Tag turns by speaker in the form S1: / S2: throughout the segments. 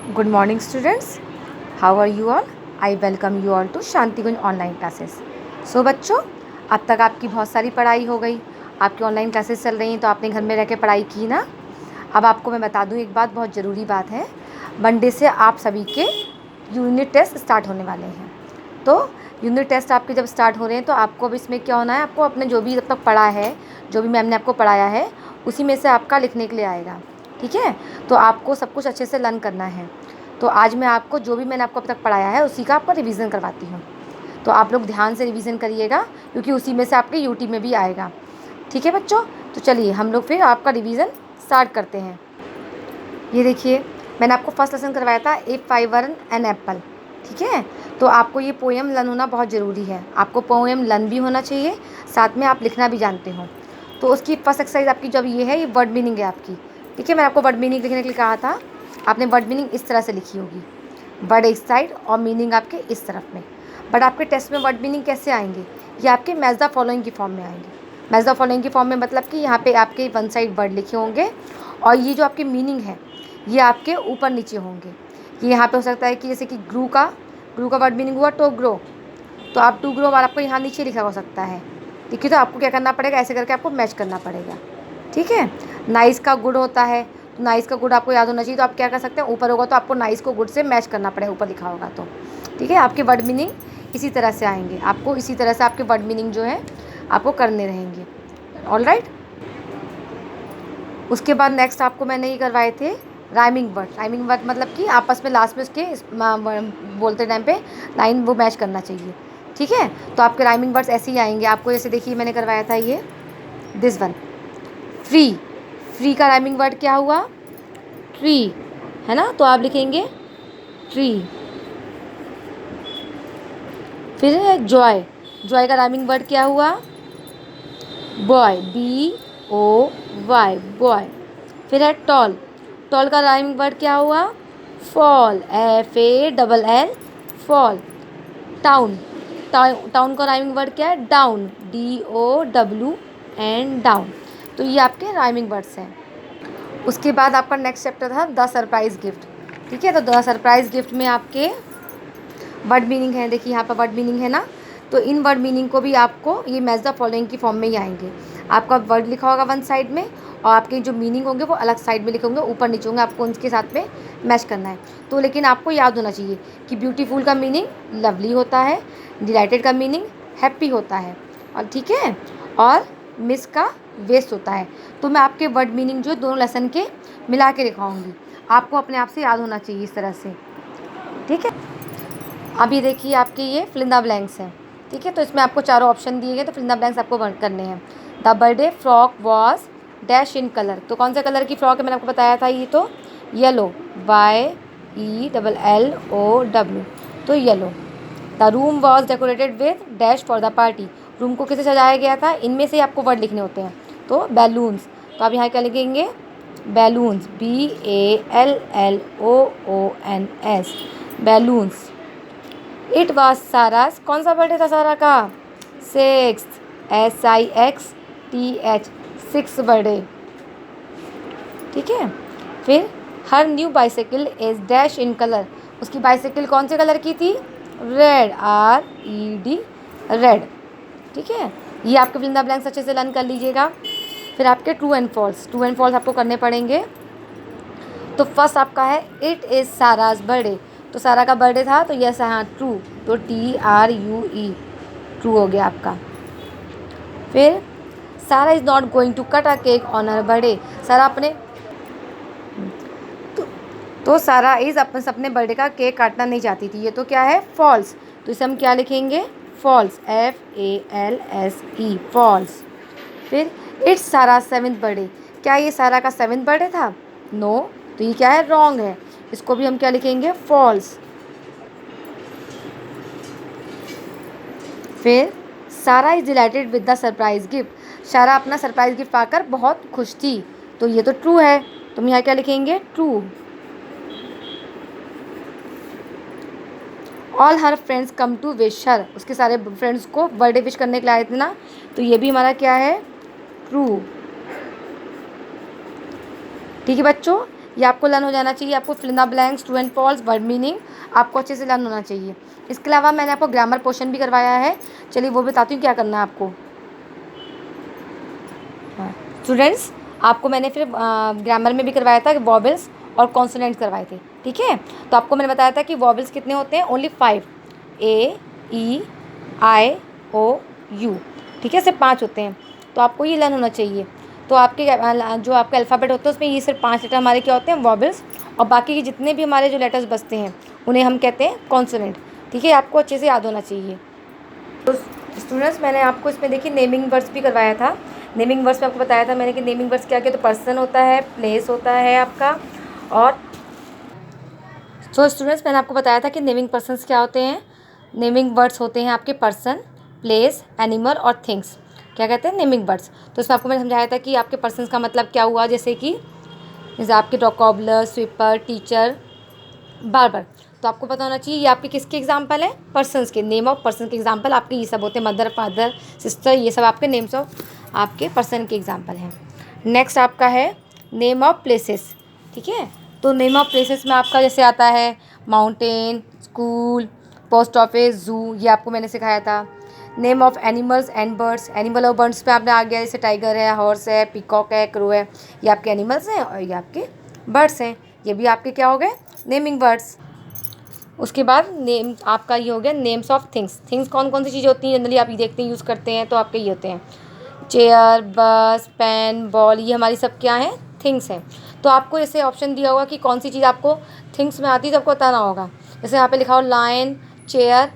S1: Good morning students. How are you all? I welcome you all to Shantikunj online classes. So बच्चों, अब तक आपकी बहुत सारी पढ़ाई हो गई, आपकी ऑनलाइन क्लासेस चल रही हैं, तो आपने घर में रह के पढ़ाई की ना। अब आपको मैं बता दूं, एक बात बहुत ज़रूरी बात है, मंडे से आप सभी के यूनिट टेस्ट स्टार्ट होने वाले हैं। तो यूनिट टेस्ट आपके जब स्टार्ट हो रहे हैं तो आपको अब इसमें क्या होना है, आपको अपने जो भी अब तक पढ़ा है, जो भी मैम ने आपको पढ़ाया है, उसी में से आपका लिखने के लिए आएगा। ठीक है, तो आपको सब कुछ अच्छे से लर्न करना है। तो आज मैं आपको जो भी मैंने आपको अब तक पढ़ाया है उसी का आपको रिवीजन करवाती हूँ। तो आप लोग ध्यान से रिवीजन करिएगा, क्योंकि उसी में से आपके यूटी में भी आएगा। ठीक है बच्चों, तो चलिए हम लोग फिर आपका रिवीजन स्टार्ट करते हैं। ये देखिए, मैंने आपको फर्स्ट लेसन करवाया था ए फाइवर एन एप्पल। ठीक है, तो आपको ये पोएम लर्न होना बहुत ज़रूरी है। आपको पोएम लर्न भी होना चाहिए, साथ में आप लिखना भी जानते हो। तो उसकी फर्स्ट एक्सरसाइज आपकी जब ये है, ये वर्ड मीनिंग है आपकी। ठीक है, मैंने आपको वर्ड मीनिंग लिखने के लिए कहा था, आपने वर्ड मीनिंग इस तरह से लिखी होगी, वर्ड इस साइड और मीनिंग आपके इस तरफ में। बट आपके टेस्ट में वर्ड मीनिंग कैसे आएंगे, ये आपके मैच द फॉलोइंग की फॉर्म में आएंगे। मैच द फॉलोइंग की फॉर्म में मतलब कि यहाँ पे आपके वन साइड वर्ड लिखे होंगे, और ये जो आपकी मीनिंग है ये आपके ऊपर नीचे होंगे। ये यहाँ पे हो सकता है कि जैसे कि ग्रू का वर्ड मीनिंग हुआ टू ग्रो, तो आप टू ग्रो आपको यहाँ नीचे लिखा हो सकता है। ठीक है, तो आपको क्या करना पड़ेगा, ऐसे करके आपको मैच करना पड़ेगा। ठीक है, नाइस का गुड होता है, तो नाइस का गुड आपको याद होना चाहिए। तो आप क्या कर सकते हैं, ऊपर होगा तो आपको नाइस को गुड से मैच करना पड़ेगा, ऊपर लिखा होगा तो। ठीक है, आपके वर्ड मीनिंग इसी तरह से आएंगे, आपको इसी तरह से आपके वर्ड मीनिंग जो है आपको करने रहेंगे। ऑल राइट, उसके बाद नेक्स्ट आपको मैंने ये करवाए थे राइमिंग वर्ड। राइमिंग वर्ड मतलब कि आपस में लास्ट में उसके बोलते टाइम पे लाइन वो मैच करना चाहिए। ठीक है, तो आपके राइमिंग वर्ड्स ऐसे ही आएंगे आपको। जैसे देखिए, मैंने करवाया था ये दिस वन, फ्री। फ्री का राइमिंग वर्ड क्या हुआ, ट्री, है ना, तो आप लिखेंगे ट्री। फिर है जॉय, जॉय का राइमिंग वर्ड क्या हुआ, बॉय, BOY, बॉय। फिर है टॉल, टॉल का राइमिंग वर्ड क्या हुआ, fall, FALL, fall. Town, town का राइमिंग वर्ड क्या है, डाउन, DOW, एंड डाउन। तो ये आपके राइमिंग वर्ड्स हैं। उसके बाद आपका नेक्स्ट चैप्टर था द सरप्राइज़ गिफ्ट। ठीक है, तो द सरप्राइज़ गिफ्ट में आपके वर्ड मीनिंग है। देखिए यहाँ पर वर्ड मीनिंग है ना, तो इन वर्ड मीनिंग को भी आपको ये मैच द फॉलोइंग की फॉर्म में ही आएंगे। आपका वर्ड लिखा होगा वन साइड में, और आपके जो मीनिंग होंगे वो अलग साइड में लिखे होंगे, ऊपर नीचे होंगे, आपको उनके साथ में मैच करना है। तो लेकिन आपको याद होना चाहिए कि ब्यूटीफुल का मीनिंग लवली होता है, डिलाइटेड का मीनिंग हैप्पी होता है, और ठीक है, और मिस का वेस्ट होता है। तो मैं आपके वर्ड मीनिंग जो दोनों लेसन के मिला के दिखाऊँगी, आपको अपने आप से याद होना चाहिए इस तरह से। ठीक है, अब ये देखिए आपके ये फिल इन द ब्लैंक्स हैं। ठीक है, तो इसमें आपको चारों ऑप्शन दिए गए, तो फिल इन द ब्लैंक्स आपको करने हैं। The birthday frock was dash in colour, तो कौन से कलर की फ्रॉक है, मैंने आपको बताया था, ये तो येलो, YELLOW, तो yellow. The room was decorated with dash for the party, room को किसे सजाया गया था, इनमें से आपको वर्ड लिखने होते हैं, तो बैलून्स। तो आप यहाँ क्या लिखेंगे, balloons, BALLOONS, balloons. It was Sara's, कौन सा बर्थडे था सारा का, 6th, SIXTH, 6 बर्थडे। ठीक है, फिर her new bicycle is dash in colour, उसकी बाइसाइकिल कौन से कलर की थी, रेड, RED, रेड। ठीक है, ये आपके फिल इन द ब्लैंक्स अच्छे से लर्न कर लीजिएगा। फिर आपके true and false, true and false आपको करने पड़ेंगे। तो फर्स्ट आपका है इट इज़ साराज बर्थडे, तो सारा का बर्थडे था, तो यस हाँ ट्रू, तो TRUE, ट्रू हो गया आपका। फिर Sara is not going to cut a cake on her birthday, Sara अपने तो सारा इज़ अपने बर्थडे का केक काटना नहीं चाहती थी, ये तो क्या है, फॉल्स। तो इसे हम क्या लिखेंगे, फॉल्स, FALSE, फॉल्स। फिर इट्स सारा 7th बर्थडे, क्या ये सारा का 7th बर्थडे था, नो, तो ये क्या है, रॉन्ग है, इसको भी हम क्या लिखेंगे, फॉल्स। फिर Sara is dilated with the surprise gift, सारा अपना सरप्राइज गिफ्ट पाकर बहुत खुश थी, तो ये तो ट्रू है, तो हम यहाँ क्या लिखेंगे, true. All her friends come to wish her, उसके सारे फ्रेंड्स को बर्थडे विश करने के लिए आए थे ना, तो ये भी हमारा क्या है, ट्रू। ठीक है बच्चों, ये आपको लर्न हो जाना चाहिए। आपको fill in the blanks, true and false, word meaning आपको अच्छे से लर्न होना चाहिए। इसके अलावा मैंने आपको ग्रामर पोर्शन भी करवाया है, चलिए वो बताती हूँ क्या करना है आपको। हाँ स्टूडेंट्स, आपको मैंने फिर ग्रामर में भी करवाया था, वॉवेल्स और कॉन्सोनेंट्स करवाए थे, ठीक है। तो आपको मैंने बताया था कि वॉवेल्स कितने होते हैं, only 5, A E I O you, ठीक है, सिर्फ 5 होते हैं। तो आपको ये लर्न होना चाहिए। तो आपके जो आपका अल्फ़ाबेट होता है उसमें ये सिर्फ 5 लेटर हमारे क्या होते हैं, वॉवेल्स, और बाकी के जितने भी हमारे जो लेटर्स बचते हैं उन्हें हम कहते हैं कॉन्सोनेंट, ठीक है। आपको अच्छे से याद होना चाहिए। तो स्टूडेंट्स, मैंने आपको इसमें देखिए नेमिंग वर्ड्स भी करवाया था। नेमिंग वर्ड्स में आपको बताया था मैंने कि नेमिंग वर्ड्स क्या क्या, तो पर्सन होता है, प्लेस होता है आपका, और तो स्टूडेंट्स मैंने आपको बताया था कि नेमिंग पर्सन्स क्या होते हैं। नेमिंग वर्ड्स होते हैं आपके पर्सन, प्लेस, एनिमल और थिंग्स, क्या कहते हैं, नेमिंग वर्ड्स। तो इसमें आपको मैंने समझाया था कि आपके पर्सन्स का मतलब क्या हुआ, जैसे आपके डॉकॉबलर, स्वीपर, टीचर, बार्बर। तो आपको पता होना चाहिए ये आपके किसके एग्जाम्पल है, पर्सन्स के, नेम ऑफ पर्सन के एग्जाम्पल आपके ये सब होते हैं, मदर, फादर, सिस्टर, ये सब आपके नेम्स ऑफ आपके पर्सन के एग्जाम्पल हैं। नेक्स्ट आपका है नेम ऑफ प्लेसेस, ठीक है। तो नेम ऑफ प्लेसेस में आपका जैसे आता है माउंटेन, स्कूल, पोस्ट ऑफिस, जू, ये आपको मैंने सिखाया था। Name of animals and birds, animal और बर्ड्स पे आपने आ गया, जैसे टाइगर है, हॉर्स है, पीकॉक है, क्रो है, ये आपके एनिमल्स हैं और ये आपके बर्ड्स हैं, ये भी आपके क्या हो गए, नेमिंग वर्ड्स। उसके बाद नेम आपका ये हो गया नेम्स ऑफ थिंग्स। थिंग्स कौन कौन सी चीज़ें होती हैं जनरली आप ये देखते हैं, यूज़ करते हैं, तो आपके ये होते हैं चेयर, बस, पेन, बॉल, ये हमारी सब क्या हैं, थिंग्स हैं। तो आपको जैसे ऑप्शन दिया होगा कि कौन सी चीज़ आपको थिंग्स में आती है, तो आपको बताना होगा। जैसे यहाँ पे लिखा हो लायन, चेयर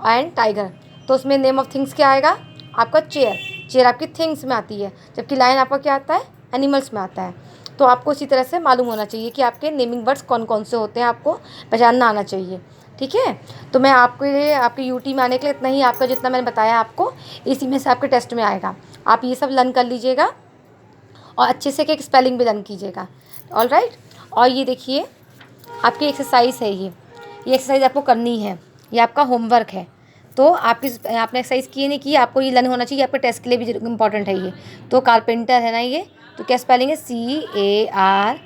S1: एंड टाइगर, तो उसमें नेम ऑफ थिंग्स क्या आएगा, आपका चेयर। चेयर आपकी थिंग्स में आती है, जबकि लायन आपका क्या आता है, एनिमल्स में आता है। तो आपको इसी तरह से मालूम होना चाहिए कि आपके नेमिंग वर्ड्स कौन कौन से होते हैं, आपको पहचानना आना चाहिए, ठीक है। तो मैं आपके लिए आपके यूटी में आने के लिए इतना ही, आपका जितना मैंने बताया आपको इसी में से आपके टेस्ट में आएगा। आप ये सब लर्न कर लीजिएगा और अच्छे से एक स्पेलिंग भी लर्न कीजिएगा, ऑल राइट। और ये देखिए आपकी एक्सरसाइज है, ये एक्सरसाइज आपको करनी है, ये आपका होमवर्क है। तो आपने एक्सरसाइज की नहीं की, आपको ये लर्न होना चाहिए, आपके टेस्ट के लिए भी इम्पॉर्टेंट है ये। तो कारपेंटर है ना ये, तो क्या स्पेलिंग है, CARPENTER,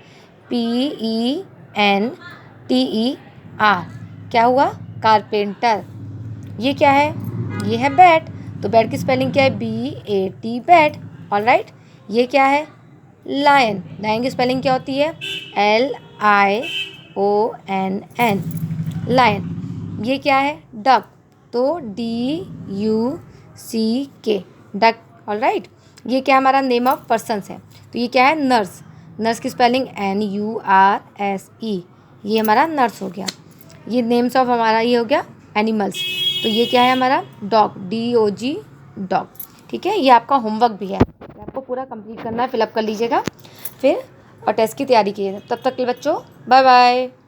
S1: क्या हुआ, कारपेंटर। ये क्या है, ये है बैट, तो बैट की स्पेलिंग क्या है, BAT, बैट, ऑल राइट। ये क्या है, लायन, लायन की स्पेलिंग क्या होती है, LIONN, लायन। ये क्या है, डक, तो DUCK, डक, ऑल राइट। ये क्या हमारा नेम ऑफ पर्सन्स है, तो ये क्या है, नर्स, नर्स की स्पेलिंग NURSE, ये हमारा नर्स हो गया। ये नेम्स ऑफ हमारा ये हो गया एनिमल्स, तो ये क्या है हमारा डॉग, DOG, डॉग, ठीक है। ये आपका होमवर्क भी है, ये आपको पूरा कंप्लीट करना है, फिलअप कर लीजिएगा फिर, और टेस्ट की तैयारी कीजिएगा। तब तक के लिए बच्चों बाय बाय।